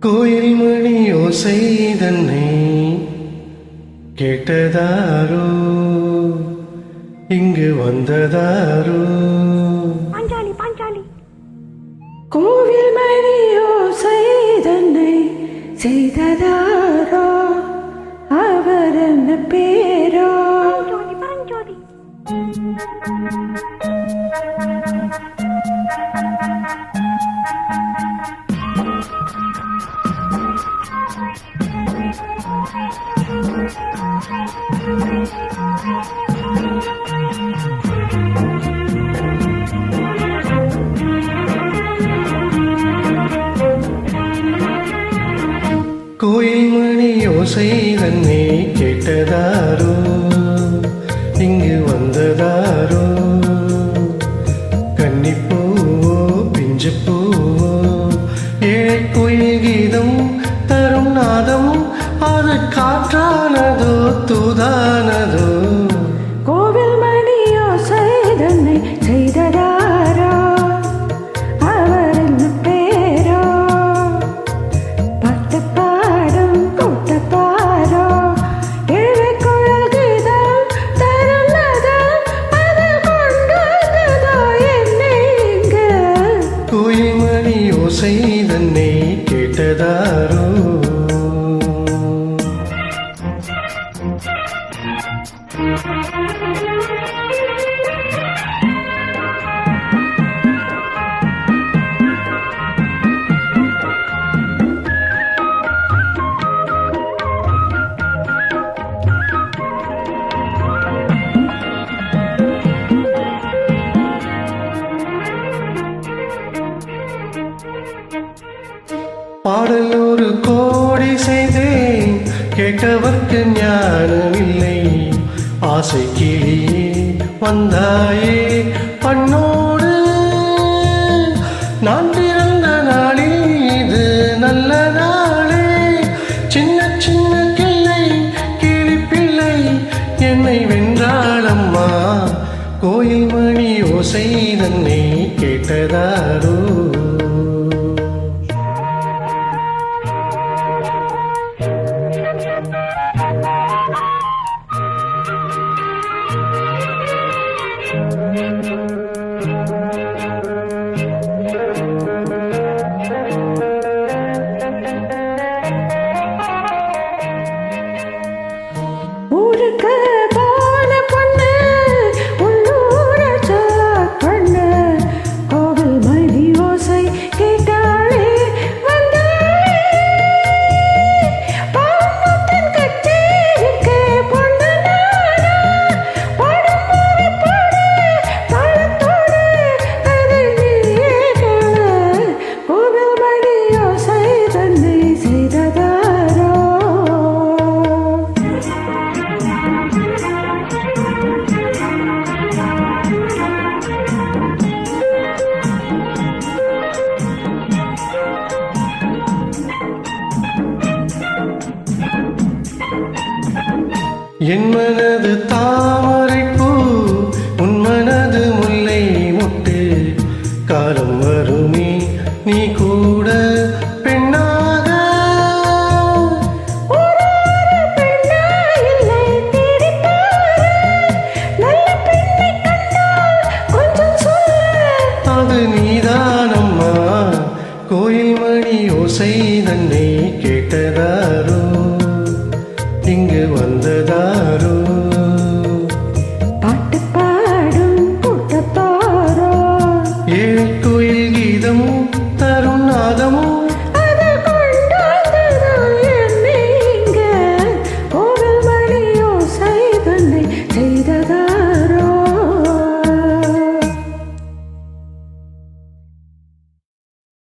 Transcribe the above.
கோயில் மணி ஓசை தன்னை கேட்டதாரோ, இங்கு வந்ததாரோ? பாஞ்சாலி பாஞ்சாலி. கோவில் மணி ஓசை தன்னை செய்ததாரோ, அவர் என்ன பேரோ? பாஞ்சாலி. கோயில் மணி ஓசை தன்னை கேட்டதாரோ, இங்கு வந்ததாரோ? கன்னிப்பூவோ பிஞ்சுப்பூவோ, ஏழை கோயில் கீதம் தரும் நாதம், அது காற்றானதோ தூதானதோ? கோவில் மணி ஓசை தன்னை செய்ததாரோ, அவர் என்ன பேரோ? பட்டு பாடும் கூட்டத்தாரோ, ஏழை குழல் கீதம் தரும் நாதம், அது கொண்டதோ என்னை இங்கு? கோயில் மணி ஓசை தன்னை கேட்டதாரோ? பாடல் ஒரு கோடி செய்தேன், கேட்டவர்க்கு ஞானமில்லை. ஆசை கிளியே வந்தாயே பண்ணோடு, நான் பிறந்த நாளில் இது நல்ல நாளே. சின்ன சின்ன கிள்ளை கிளிப்பிள்ளை என்னை வென்றாளம்மா, கோயில் மணி ஓசை தன்னை கேட்டதாரோ? ஊருக்கு போன பொண்ணு உள்ளூர பொண்ணு, கோவில் மணி ஓசை கேட்டாளே வந்தாளே. பாம்புத்தன் கச்சேரிக்கு பொண்ணு நானா, பாடும் போது பாடு தாளத்தோடு, அதை நீயே கேளு. கோவில் மணி ஓசை தன்னை செய்ததாரோ? என் மனது தாமரைப்பூ, உன் மனது முல்லை முட்டு. காலம் வருமே நீ கூட பெண்ணாக, அது நீதானம்மா. கோயில் மணி ஓசை தன்னை கேட்டதாரோ, இங்கு வந்ததாரோ?